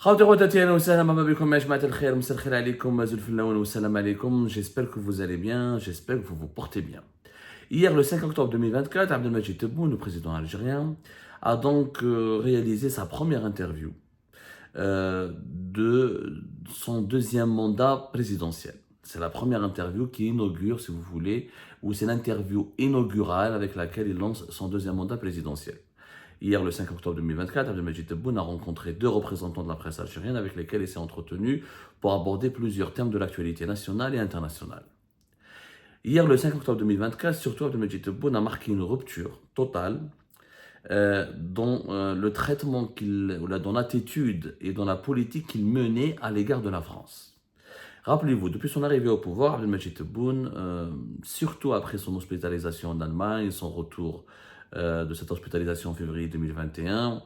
خوتي خواتاتي اهلا وسهلا مرحبا بكم يا جماعه الخير مساء الخير عليكم زول الفلاون والسلام عليكم. J'espère que vous allez bien, j'espère que vous vous portez bien. Hier, le 5 octobre 2024, Abdelmajid Tebboune, le président algérien, a donc réalisé sa première interview de son deuxième mandat présidentiel. C'est la première interview qui inaugure, si vous voulez, ou c'est l'interview inaugurale avec laquelle il lance son deuxième mandat présidentiel. Hier, le 5 octobre 2024, Abdelmajid Tebboune a rencontré deux représentants de la presse algérienne avec lesquels il s'est entretenu pour aborder plusieurs thèmes de l'actualité nationale et internationale. Hier, le 5 octobre 2024, surtout Abdelmajid Tebboune a marqué une rupture totale dans le traitement dans l'attitude et dans la politique qu'il menait à l'égard de la France. Rappelez-vous, depuis son arrivée au pouvoir, Abdelmajid Tebboune, surtout après son hospitalisation en Allemagne, son retour de cette hospitalisation en février 2021,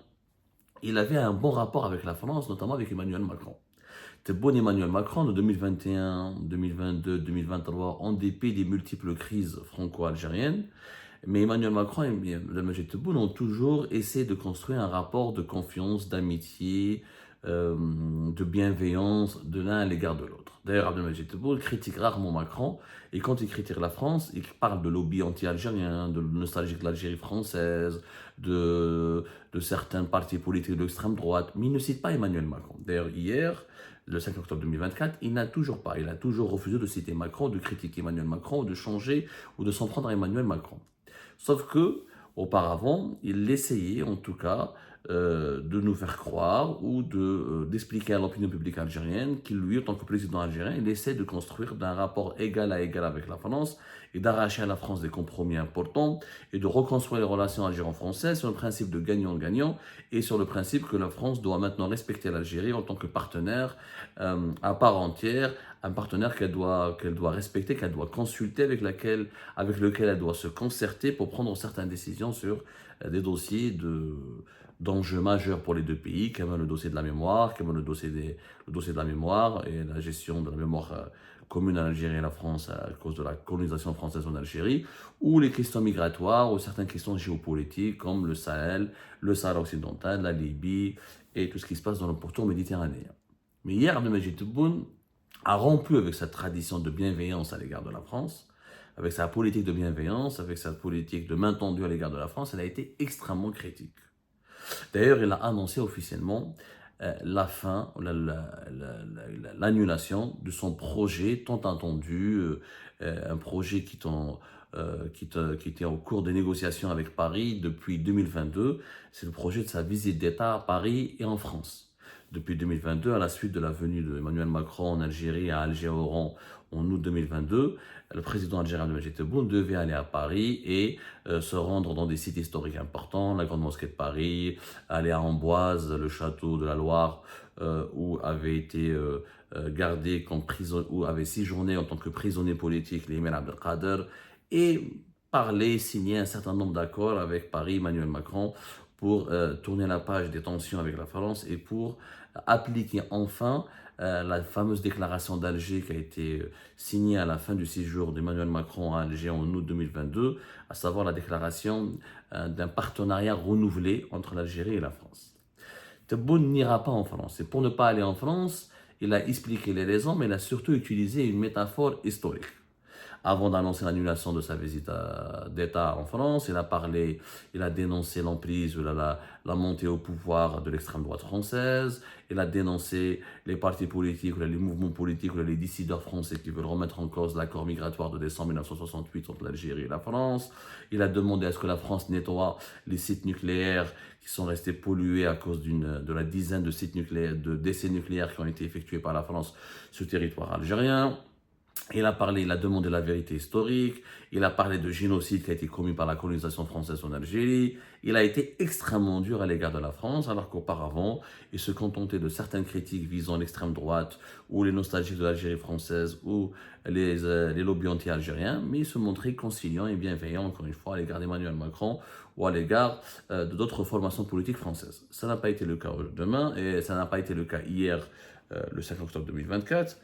il avait un bon rapport avec la France, notamment avec Emmanuel Macron. Tebboune et Emmanuel Macron de 2021, 2022, 2023, en dépit des multiples crises franco-algériennes, mais Emmanuel Macron et Abdelmajid Tebboune ont toujours essayé de construire un rapport de confiance, d'amitié, de bienveillance de l'un à l'égard de l'autre. D'ailleurs, Abdelmajid Tebboune critique rarement Macron, et quand il critique la France, il parle de lobby anti-algérien, de nostalgie de l'Algérie française, de certains partis politiques de l'extrême droite, mais il ne cite pas Emmanuel Macron. D'ailleurs, hier, le 5 octobre 2024, il a toujours refusé de citer Macron, de critiquer Emmanuel Macron, de changer ou de s'en prendre à Emmanuel Macron. Sauf que, auparavant, il essayait en tout cas de nous faire croire ou d'expliquer à l'opinion publique algérienne qu'il, lui, en tant que président algérien, il essaie de construire d'un rapport égal à égal avec la France et d'arracher à la France des compromis importants et de reconstruire les relations algéro-françaises sur le principe de gagnant-gagnant et sur le principe que la France doit maintenant respecter l'Algérie en tant que partenaire à part entière, un partenaire qu'elle doit respecter, qu'elle doit consulter, avec lequel elle doit se concerter pour prendre certaines décisions sur des dossiers d'enjeux majeurs pour les deux pays, comme le dossier de la mémoire, le dossier de la mémoire et la gestion de la mémoire commune à l'Algérie et à la France à cause de la colonisation française en Algérie, ou les questions migratoires, ou certaines questions géopolitiques comme le Sahel, le Sahara occidental, la Libye et tout ce qui se passe dans le pourtour méditerranéen. Mais hier, Abdelmajid Tebboune a rompu avec cette tradition de bienveillance à l'égard de la France, avec sa politique de bienveillance, avec sa politique de main tendue à l'égard de la France. Elle a été extrêmement critique. D'ailleurs, il a annoncé officiellement la fin, l'annulation de son projet tant attendu, un projet qui était en cours de négociation avec Paris depuis 2022. C'est le projet de sa visite d'État à Paris et en France. Depuis 2022, à la suite de la venue d'Emmanuel Macron en Algérie, à Alger-Oran, en août 2022, le président algérien Abdelmajid Tebboune devait aller à Paris et se rendre dans des sites historiques importants, la Grande Mosquée de Paris, aller à Amboise, le château de la Loire, où avait été gardé comme prisonnier, où avait séjourné en tant que prisonnier politique l'émir Abdelkader, et parler, signer un certain nombre d'accords avec Paris, Emmanuel Macron, pour tourner la page des tensions avec la France et pour appliquer enfin la fameuse déclaration d'Alger qui a été signée à la fin du séjour d'Emmanuel Macron à Alger en août 2022, à savoir la déclaration d'un partenariat renouvelé entre l'Algérie et la France. Tebboune n'ira pas en France. Et pour ne pas aller en France, il a expliqué les raisons, mais il a surtout utilisé une métaphore historique. Avant d'annoncer l'annulation de sa visite d'État en France, il a dénoncé l'emprise, la montée au pouvoir de l'extrême droite française, il a dénoncé les partis politiques, les mouvements politiques, les décideurs français qui veulent remettre en cause l'accord migratoire de décembre 1968 entre l'Algérie et la France. Il a demandé à ce que la France nettoie les sites nucléaires qui sont restés pollués à cause de la dizaine de sites nucléaires, de décès nucléaires qui ont été effectués par la France sur le territoire algérien. Il a demandé la vérité historique, il a parlé de génocide qui a été commis par la colonisation française en Algérie. Il a été extrêmement dur à l'égard de la France, alors qu'auparavant, il se contentait de certaines critiques visant l'extrême droite, ou les nostalgiques de l'Algérie française, ou les lobbies anti-algériens, mais il se montrait conciliant et bienveillant, encore une fois, à l'égard d'Emmanuel Macron, ou à l'égard d'autres formations politiques françaises. Ça n'a pas été le cas demain, et ça n'a pas été le cas hier, le 5 octobre 2024.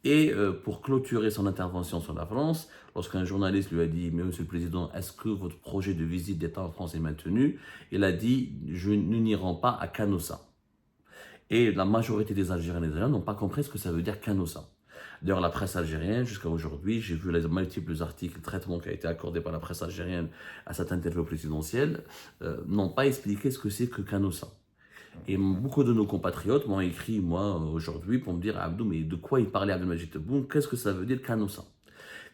Et pour clôturer son intervention sur la France, lorsqu'un journaliste lui a dit « Mais Monsieur le Président, est-ce que votre projet de visite d'État en France est maintenu ?» Il a dit « Nous n'irons pas à Canossa ». Et la majorité des Algériens et des Algériens n'ont pas compris ce que ça veut dire Canossa. D'ailleurs, la presse algérienne, jusqu'à aujourd'hui, j'ai vu les multiples articles, traitements qui a été accordé par la presse algérienne à cette interview présidentielle, n'ont pas expliqué ce que c'est que Canossa. Et beaucoup de nos compatriotes m'ont écrit, moi, aujourd'hui, pour me dire, Abdou, mais de quoi il parlait Abdelmajid Tebboune? Qu'est-ce que ça veut dire Canossa?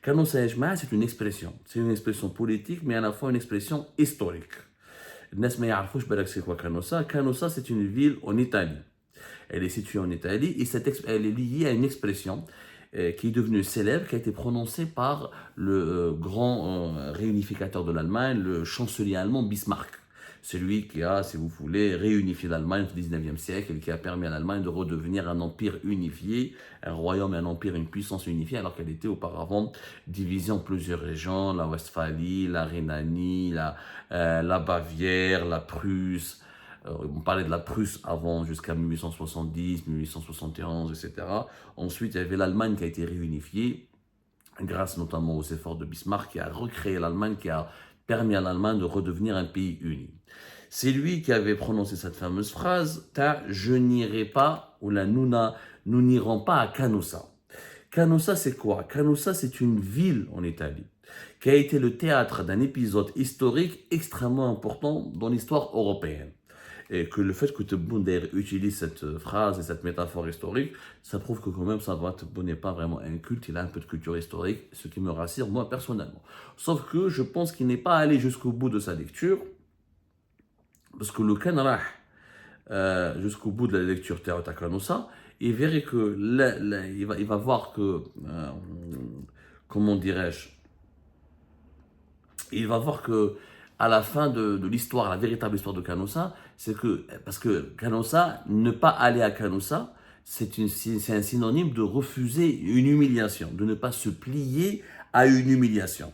Canossa Ejma, c'est une expression. C'est une expression politique, mais à la fois une expression historique. الناس ما يعرفوش بالك c'est quoi Canossa. Canossa, c'est une ville en Italie. Elle est située en Italie et elle est liée à une expression qui est devenue célèbre, qui a été prononcée par le grand réunificateur de l'Allemagne, le chancelier allemand Bismarck. C'est lui qui a, si vous voulez, réunifié l'Allemagne au XIXe siècle et qui a permis à l'Allemagne de redevenir un empire unifié, un royaume, un empire, une puissance unifiée, alors qu'elle était auparavant divisée en plusieurs régions, la Westphalie, la Rhénanie, la Bavière, la Prusse. On parlait de la Prusse avant, jusqu'à 1870, 1871, etc. Ensuite, il y avait l'Allemagne qui a été réunifiée, grâce notamment aux efforts de Bismarck, qui a recréé l'Allemagne, qui a permis à l'Allemagne de redevenir un pays uni. C'est lui qui avait prononcé cette fameuse phrase, « Je n'irai pas » ou la « Nous n'irons pas à Canossa ». Canossa, c'est quoi? Canossa, c'est une ville en Italie qui a été le théâtre d'un épisode historique extrêmement important dans l'histoire européenne. Et que le fait que Tebboune utilise cette phrase et cette métaphore historique, ça prouve que quand même Tebboune n'est pas vraiment un culte, il a un peu de culture historique, ce qui me rassure moi personnellement. Sauf que je pense qu'il n'est pas allé jusqu'au bout de sa lecture, parce que le Canara, jusqu'au bout de la lecture Théâtre Canossa, il verrait que il va voir que, comment dirais-je, il va voir que à la fin de l'histoire, la véritable histoire de Canossa, c'est que, parce que Canossa, ne pas aller à Canossa, c'est un synonyme de refuser une humiliation, de ne pas se plier à une humiliation.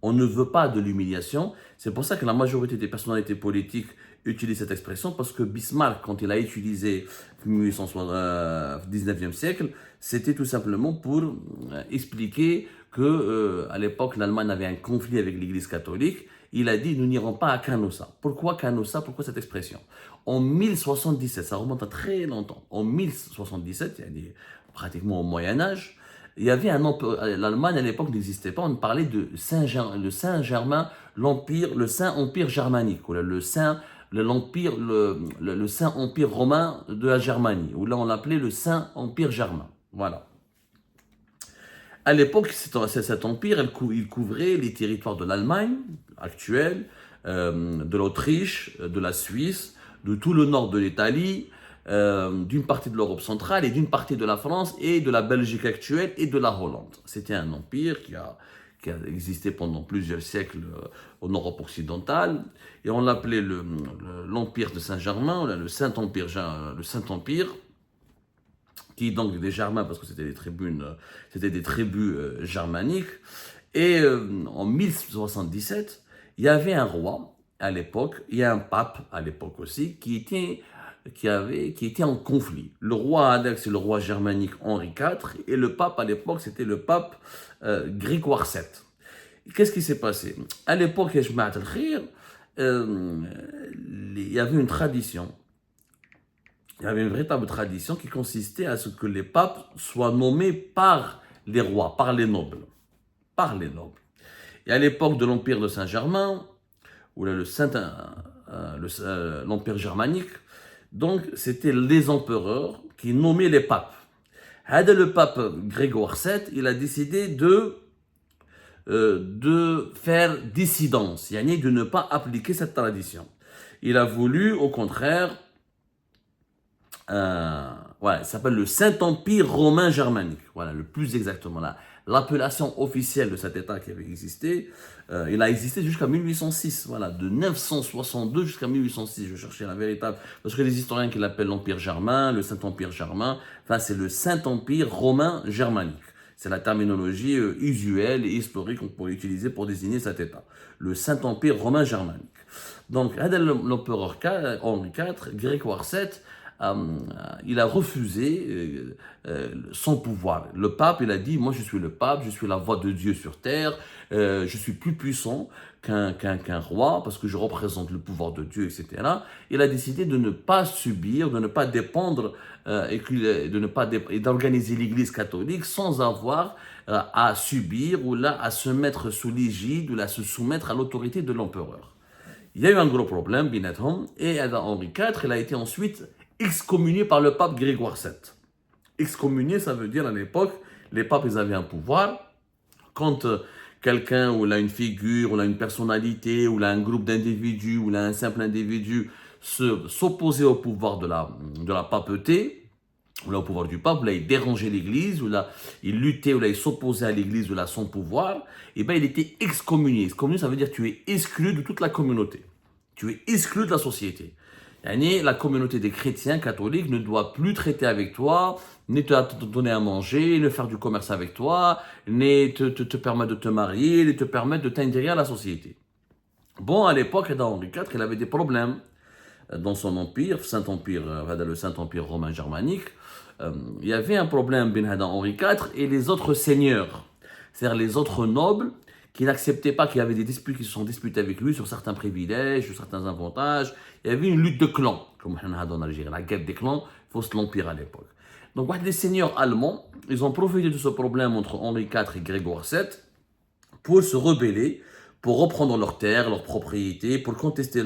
On ne veut pas de l'humiliation. C'est pour ça que la majorité des personnalités politiques utilisent cette expression, parce que Bismarck, quand il a utilisé au 19e siècle, c'était tout simplement pour expliquer que à l'époque, l'Allemagne avait un conflit avec l'Église catholique. Il a dit, nous n'irons pas à Canossa. Pourquoi Canossa? Pourquoi cette expression? En 1077, ça remonte à très longtemps, en 1077, il y a pratiquement au Moyen-Âge, il y avait l'Allemagne à l'époque n'existait pas, on parlait de Saint-Germain, l'Empire, le Saint-Empire germanique, ou le Saint-Empire romain de la Germanie, ou là on l'appelait le Saint-Empire germain. Voilà. À l'époque, cet empire, il couvrait les territoires de l'Allemagne actuelle, de l'Autriche, de la Suisse, de tout le nord de l'Italie, d'une partie de l'Europe centrale et d'une partie de la France et de la Belgique actuelle et de la Hollande. C'était un empire qui a existé pendant plusieurs siècles en Europe occidentale et on l'appelait l'Empire de Saint-Germain, le Saint-Empire, qui est donc des Germains parce que c'était des tribus germaniques. Et en 1077, il y avait un roi à l'époque, il y a un pape à l'époque aussi, qui était en conflit. Le roi Alex, c'est le roi germanique Henri IV, et le pape à l'époque, c'était le pape Grégoire VII. Qu'est-ce qui s'est passé? À l'époque, il y avait une tradition. Il y avait une véritable tradition qui consistait à ce que les papes soient nommés par les rois, par les nobles. Par les nobles. Et à l'époque de l'Empire de Saint-Germain, ou l'Empire germanique, donc c'était les empereurs qui nommaient les papes. Le pape Grégoire VII, il a décidé de faire dissidence, yani de ne pas appliquer cette tradition. Il a voulu, au contraire, voilà, ça s'appelle le Saint-Empire romain germanique. Voilà, le plus exactement là. L'appellation officielle de cet État qui avait existé, il a existé jusqu'à 1806. Voilà, de 962 jusqu'à 1806. Je cherchais la véritable, parce que les historiens qui l'appellent l'Empire germain, le Saint-Empire germain, enfin c'est le Saint-Empire romain germanique. C'est la terminologie usuelle et historique qu'on pourrait utiliser pour désigner cet État. Le Saint-Empire romain germanique. Donc, l'empereur Henri IV, Grégoire VII, il a refusé son pouvoir. Le pape, il a dit, moi je suis le pape, je suis la voix de Dieu sur terre, je suis plus puissant qu'un roi parce que je représente le pouvoir de Dieu, etc. Il a décidé de ne pas subir, de ne pas dépendre et d'organiser l'Église catholique sans avoir à subir ou là à se mettre sous l'égide ou là à se soumettre à l'autorité de l'empereur. Il y a eu un gros problème, Binethom, et Henri IV, il a été ensuite excommunié par le pape Grégoire VII. Excommunié, ça veut dire à l'époque, les papes, ils avaient un pouvoir. Quand quelqu'un, ou là une figure, ou là une personnalité, ou là un groupe d'individus, ou là un simple individu s'opposait au pouvoir de la papeté, ou là au pouvoir du pape, ou là il dérangeait l'église, ou là il luttait, ou là il s'opposait à l'église, ou là à son pouvoir, et bien il était excommunié. Excommunié, ça veut dire que tu es exclu de toute la communauté. Tu es exclu de la société. La communauté des chrétiens catholiques ne doit plus traiter avec toi, ni te donner à manger, ni faire du commerce avec toi, ni te permettre de te marier, ni te permettre de t'intégrer à la société. Bon, à l'époque, Henri IV, il avait des problèmes dans son empire, le Saint-Empire romain germanique. Il y avait un problème ben Henri IV et les autres seigneurs, c'est-à-dire les autres nobles, qui n'acceptaient pas qu'il y avait des disputes qui se sont disputés avec lui sur certains privilèges, sur certains avantages. Il y avait une lutte de clans, comme on a en Algérie, la guerre des clans, fausse l'Empire à l'époque. Donc, les seigneurs allemands, ils ont profité de ce problème entre Henri IV et Grégoire VII pour se rebeller, pour reprendre leurs terres, leurs propriétés, pour contester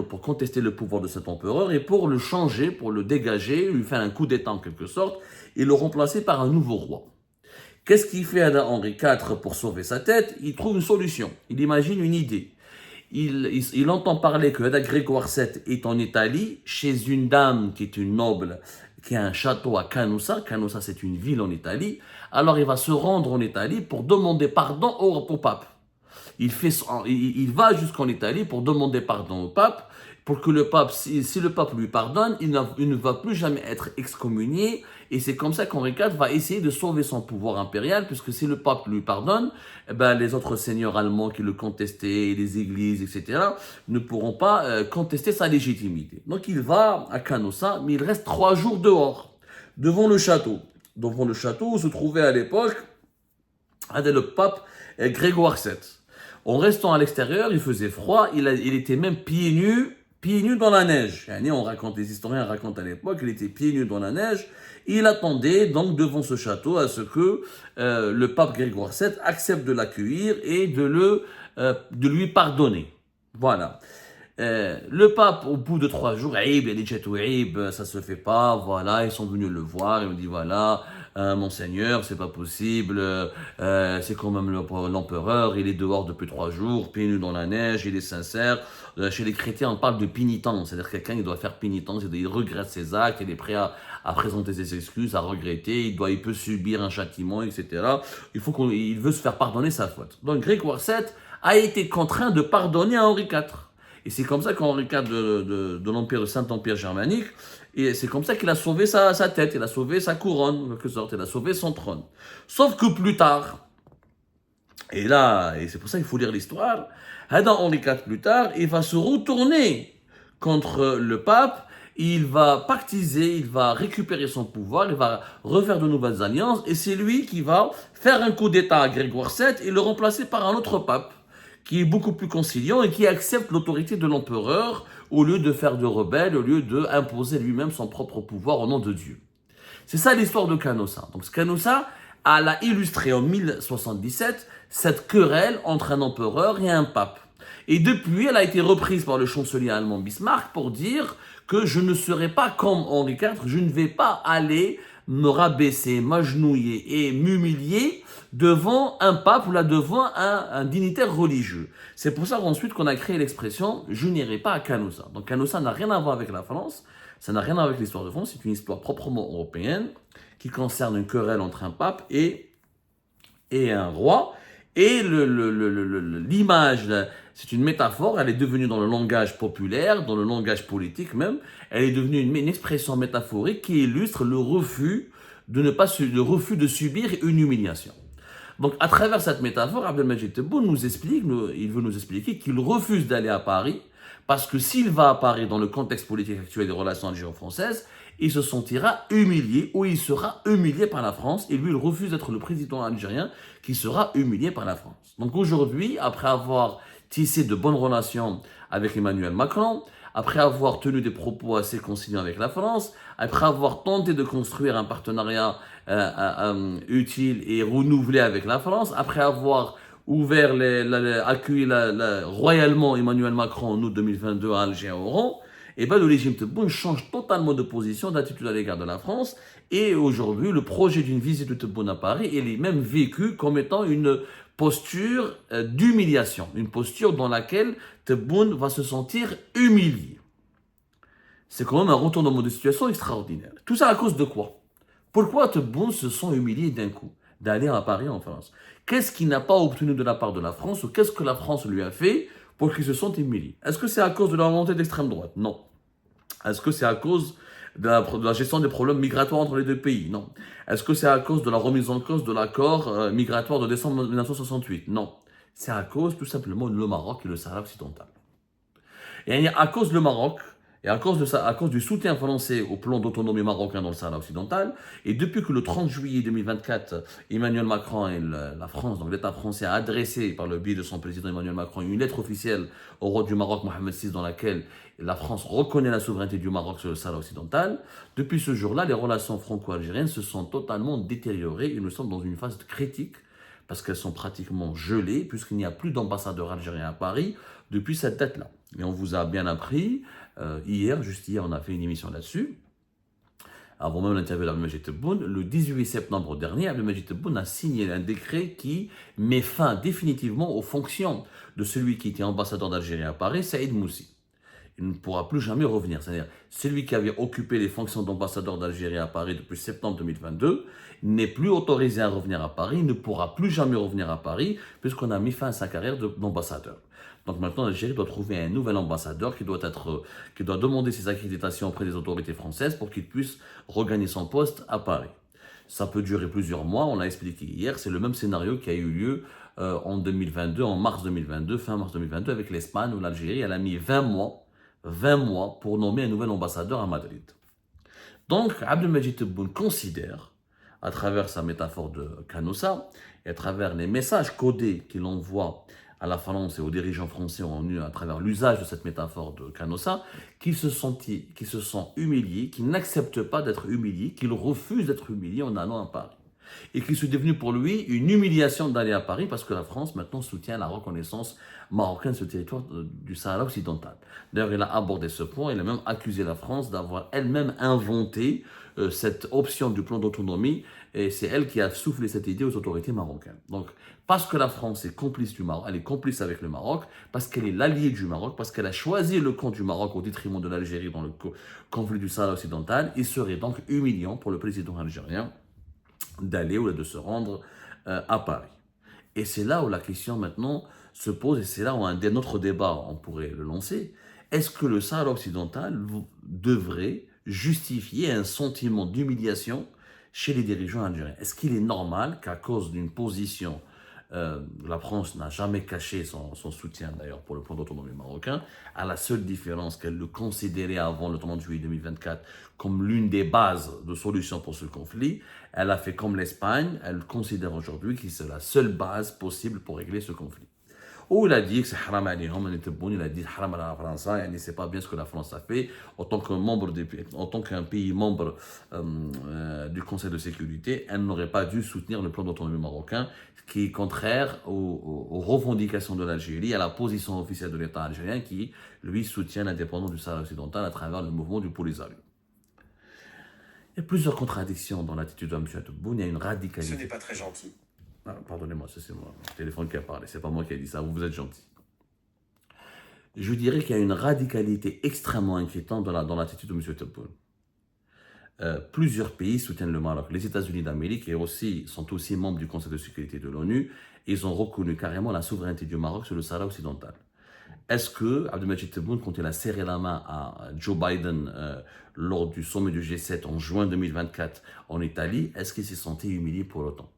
pour contester le pouvoir de cet empereur et pour le changer, pour le dégager, lui faire un coup d'état en quelque sorte, et le remplacer par un nouveau roi. Qu'est-ce qu'il fait Henri IV pour sauver sa tête? Il trouve une solution, il imagine une idée. Il entend parler que Grégoire VII est en Italie, chez une dame qui est une noble, qui a un château à Canossa. Canossa, c'est une ville en Italie. Alors, il va se rendre en Italie pour demander pardon au pape. Il va jusqu'en Italie pour demander pardon au pape, pour que le pape, si le pape lui pardonne, il ne va plus jamais être excommunié. Et c'est comme ça qu'Henri IV va essayer de sauver son pouvoir impérial, puisque si le pape lui pardonne, les autres seigneurs allemands qui le contestaient, les églises, etc., ne pourront pas contester sa légitimité. Donc il va à Canossa, mais il reste 3 jours dehors, devant le château. Devant le château où se trouvait à l'époque le pape Grégoire VII. En restant à l'extérieur, il faisait froid, il était même pieds nus dans la neige. Les historiens racontent à l'époque qu'il était pieds nus dans la neige. Et il attendait donc devant ce château à ce que le pape Grégoire VII accepte de l'accueillir et de lui pardonner. Voilà. Le pape, au bout de 3 jours, il a dit ça se fait pas, voilà, ils sont venus le voir, il me dit voilà, monseigneur, c'est pas possible, c'est quand même l'empereur, il est dehors depuis 3 jours, pieds nus dans la neige, il est sincère. Chez les chrétiens, on parle de pénitence, c'est-à-dire quelqu'un il doit faire pénitence, il regrette ses actes, il est prêt à présenter ses excuses, à regretter, il peut subir un châtiment, etc. Il veut se faire pardonner sa faute. Donc Grégoire VII a été contraint de pardonner à Henri IV. Et c'est comme ça qu'Henri IV de l'Empire, de Saint-Empire germanique, et c'est comme ça qu'il a sauvé sa tête, il a sauvé sa couronne, en quelque sorte, il a sauvé son trône. Sauf que plus tard, et c'est pour ça qu'il faut lire l'histoire, Henri IV plus tard, il va se retourner contre le pape, il va pactiser, il va récupérer son pouvoir, il va refaire de nouvelles alliances, et c'est lui qui va faire un coup d'état à Grégoire VII et le remplacer par un autre pape, qui est beaucoup plus conciliant et qui accepte l'autorité de l'empereur au lieu de faire de rebelles, au lieu d'imposer lui-même son propre pouvoir au nom de Dieu. C'est ça l'histoire de Canossa. Donc Canossa a illustré en 1077 cette querelle entre un empereur et un pape. Et depuis, elle a été reprise par le chancelier allemand Bismarck pour dire que je ne serai pas comme Henri IV, je ne vais pas aller me rabaisser, m'agenouiller et m'humilier devant un pape ou là devant un dignitaire religieux. C'est pour ça ensuite qu'on a créé l'expression « je n'irai pas à Canossa ». Donc Canossa n'a rien à voir avec la France, ça n'a rien à voir avec l'histoire de France, c'est une histoire proprement européenne qui concerne une querelle entre un pape et un roi. Et l'image, c'est une métaphore, elle est devenue dans le langage populaire, dans le langage politique même, elle est devenue une expression métaphorique qui illustre le refus de subir une humiliation. Donc à travers cette métaphore, Abdelmajid Tebboune il veut nous expliquer qu'il refuse d'aller à Paris Parce que s'il va à Paris dans le contexte politique actuel des relations algéro-françaises, il se sentira humilié ou il sera humilié par la France et lui, il refuse d'être le président algérien qui sera humilié par la France. Donc aujourd'hui, après avoir tissé de bonnes relations avec Emmanuel Macron, après avoir tenu des propos assez conciliants avec la France, après avoir tenté de construire un partenariat utile et renouvelé avec la France, après avoir ouvert, accueilli royalement Emmanuel Macron en août 2022 à Alger à Oran, et ben le régime Tebboune change totalement de position, d'attitude à l'égard de la France. Et aujourd'hui, le projet d'une visite de Tebboune à Paris, il est même vécu comme étant une posture d'humiliation, une posture dans laquelle Tebboune va se sentir humilié. C'est quand même un retournement de situation extraordinaire. Tout ça à cause de quoi? Pourquoi Tebboune se sent humilié d'un coup d'aller à Paris en France? Qu'est-ce qu'il n'a pas obtenu de la part de la France ou qu'est-ce que la France lui a fait pour qu'il se sente humilié? Est-ce que c'est à cause de la remontée d'extrême droite? Non. Est-ce que c'est à cause de la gestion des problèmes migratoires entre les deux pays? Non. Est-ce que c'est à cause de la remise en cause de l'accord migratoire de décembre 1968? Non. C'est à cause tout simplement du Maroc et le Sahara occidental. Et à cause du Maroc, et à cause du soutien français au plan d'autonomie marocain dans le Sahara occidental, et depuis que le 30 juillet 2024, Emmanuel Macron et la France, donc l'État français, a adressé par le biais de son président Emmanuel Macron une lettre officielle au roi du Maroc, Mohamed VI, dans laquelle la France reconnaît la souveraineté du Maroc sur le Sahara occidental, depuis ce jour-là, les relations franco-algériennes se sont totalement détériorées et nous sommes dans une phase critique parce qu'elles sont pratiquement gelées, puisqu'il n'y a plus d'ambassadeur algérien à Paris depuis cette date-là. Et on vous a bien appris, juste hier, on a fait une émission là-dessus, avant même l'interview d'Abdelmajid Tebboune, le 18 septembre dernier, Abdelmajid Tebboune a signé un décret qui met fin définitivement aux fonctions de celui qui était ambassadeur d'Algérie à Paris, Saïd Moussi. Il ne pourra plus jamais revenir. C'est-à-dire, celui qui avait occupé les fonctions d'ambassadeur d'Algérie à Paris depuis septembre 2022 n'est plus autorisé à revenir à Paris, ne pourra plus jamais revenir à Paris, puisqu'on a mis fin à sa carrière d'ambassadeur. Donc maintenant, l'Algérie doit trouver un nouvel ambassadeur qui doit demander ses accréditations auprès des autorités françaises pour qu'il puisse regagner son poste à Paris. Ça peut durer plusieurs mois, on l'a expliqué hier, c'est le même scénario qui a eu lieu en 2022, en mars 2022, fin mars 2022, avec l'Espagne où l'Algérie, elle a mis 20 mois pour nommer un nouvel ambassadeur à Madrid. Donc, Abdelmajid Tebboune considère, à travers sa métaphore de Canossa, et à travers les messages codés qu'il envoie à la France et aux dirigeants français à travers l'usage de cette métaphore de Canossa, qu'il se sent humilié, qu'il n'accepte pas d'être humilié, qu'il refuse d'être humilié en allant à Paris. Et qu'il soit devenu pour lui une humiliation d'aller à Paris parce que la France maintenant soutient la reconnaissance marocaine de ce territoire du Sahara occidental. D'ailleurs, il a abordé ce point, il a même accusé la France d'avoir elle-même inventé cette option du plan d'autonomie et c'est elle qui a soufflé cette idée aux autorités marocaines. Donc, parce que la France est complice du Maroc, elle est complice avec le Maroc, parce qu'elle est l'alliée du Maroc, parce qu'elle a choisi le camp du Maroc au détriment de l'Algérie dans le conflit du Sahara occidental, il serait donc humiliant pour le président algérien d'aller ou de se rendre à Paris. Et c'est là où la question maintenant se pose, et c'est là où un autre débat, on pourrait le lancer. Est-ce que le Sahara occidental devrait justifier un sentiment d'humiliation chez les dirigeants algériens? Est-ce qu'il est normal qu'à cause d'une position, la France n'a jamais caché son soutien d'ailleurs pour le plan d'autonomie marocain, à la seule différence qu'elle le considérait avant le 30 juillet 2024 comme l'une des bases de solution pour ce conflit, elle a fait comme l'Espagne, elle considère aujourd'hui que c'est la seule base possible pour régler ce conflit. Ou il a dit que c'est haram alayhum, il a dit haram à la France, et c'est pas bien ce que la France a fait en tant qu'un pays membre du Conseil de sécurité, elle n'aurait pas dû soutenir le plan d'autonomie marocain qui est contraire aux revendications de l'Algérie, à la position officielle de l'État algérien qui, lui, soutient l'indépendance du Sahara occidental à travers le mouvement du Polisario. Il y a plusieurs contradictions dans l'attitude de M. Tebboune, il y a une radicalité. Ce n'est pas très gentil. Ah, pardonnez-moi, c'est mon téléphone qui a parlé, c'est pas moi qui ai dit ça, vous êtes gentil. Je dirais qu'il y a une radicalité extrêmement inquiétante dans l'attitude de M. Tebboune. Plusieurs pays soutiennent le Maroc. Les États-Unis d'Amérique sont aussi membres du Conseil de sécurité de l'ONU. Ils ont reconnu carrément la souveraineté du Maroc sur le Sahara occidental. Est-ce que Abdelmajid Tebboune, quand il a serré la main à Joe Biden lors du sommet du G7 en juin 2024 en Italie, est-ce qu'il s'est senti humilié pour autant?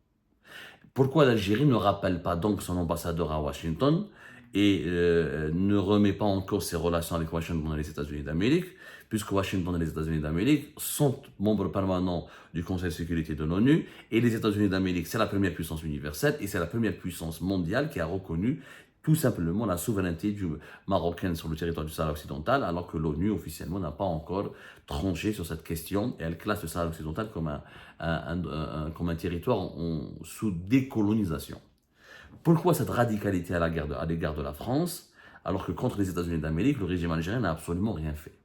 Pourquoi l'Algérie ne rappelle pas donc son ambassadeur à Washington et ne remet pas en cause ses relations avec Washington et les États-Unis d'Amérique, puisque Washington et les États-Unis d'Amérique sont membres permanents du Conseil de sécurité de l'ONU, et les États-Unis d'Amérique, c'est la première puissance universelle, et c'est la première puissance mondiale qui a reconnu tout simplement la souveraineté marocaine sur le territoire du Sahara occidental, alors que l'ONU officiellement n'a pas encore tranché sur cette question, et elle classe le Sahara occidental comme un territoire sous décolonisation. Pourquoi cette radicalité à l'égard de la France, alors que contre les États-Unis d'Amérique, le régime algérien n'a absolument rien fait?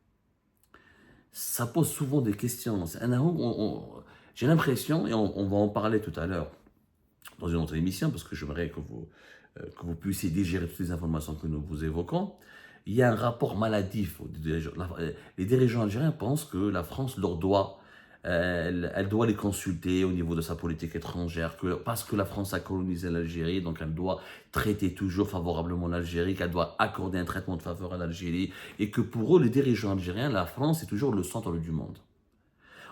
Ça pose souvent des questions. J'ai l'impression, et on va en parler tout à l'heure dans une autre émission, parce que j'aimerais que vous puissiez digérer toutes les informations que nous vous évoquons, il y a un rapport maladif. Les dirigeants algériens pensent que la France leur doit, elle doit les consulter au niveau de sa politique étrangère, parce que la France a colonisé l'Algérie, donc elle doit traiter toujours favorablement l'Algérie, qu'elle doit accorder un traitement de faveur à l'Algérie, et que pour eux, les dirigeants algériens, la France est toujours le centre du monde.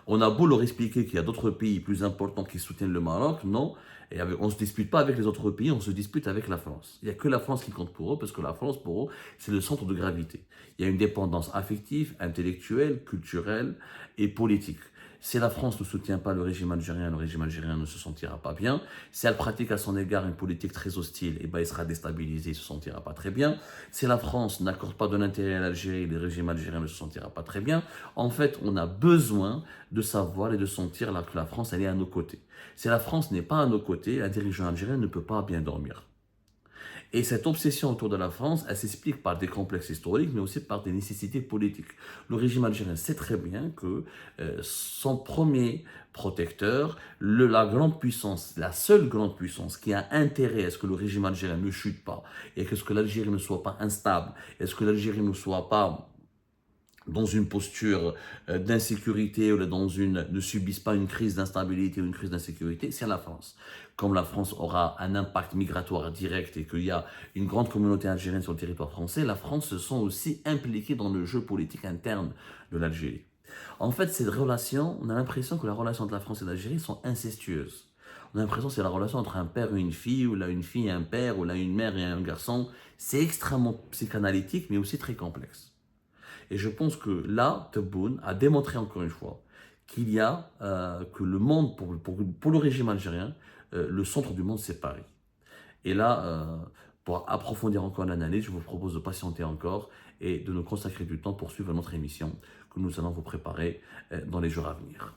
On a beau leur expliquer qu'il y a d'autres pays plus importants qui soutiennent le Maroc, non. Et on ne se dispute pas avec les autres pays, on se dispute avec la France. Il n'y a que la France qui compte pour eux, parce que la France, pour eux, c'est le centre de gravité. Il y a une dépendance affective, intellectuelle, culturelle et politique. Si la France ne soutient pas le régime algérien ne se sentira pas bien. Si elle pratique à son égard une politique très hostile, eh ben, il sera déstabilisé, il ne se sentira pas très bien. Si la France n'accorde pas de l'intérêt à l'Algérie, le régime algérien ne se sentira pas très bien. En fait, on a besoin de savoir et de sentir que la France, elle est à nos côtés. Si la France n'est pas à nos côtés, un dirigeant algérien ne peut pas bien dormir. Et cette obsession autour de la France, elle s'explique par des complexes historiques, mais aussi par des nécessités politiques. Le régime algérien sait très bien que son premier protecteur, la grande puissance, la seule grande puissance qui a intérêt à ce que le régime algérien ne chute pas, et que l'Algérie ne soit pas instable, et que l'Algérie ne soit pas dans une posture d'insécurité ou ne subissent pas une crise d'instabilité ou une crise d'insécurité, c'est la France. Comme la France aura un impact migratoire direct et qu'il y a une grande communauté algérienne sur le territoire français, la France se sent aussi impliquée dans le jeu politique interne de l'Algérie. En fait, cette relation, on a l'impression que la relation entre la France et l'Algérie sont incestueuses. On a l'impression que c'est la relation entre un père et une fille, ou là une fille et un père, ou là une mère et un garçon. C'est extrêmement psychanalytique, mais aussi très complexe. Et je pense que là, Tebboune a démontré encore une fois qu'il y a, que le monde, pour le régime algérien, le centre du monde, c'est Paris. Et là, pour approfondir encore l'analyse, je vous propose de patienter encore et de nous consacrer du temps pour suivre notre émission que nous allons vous préparer dans les jours à venir.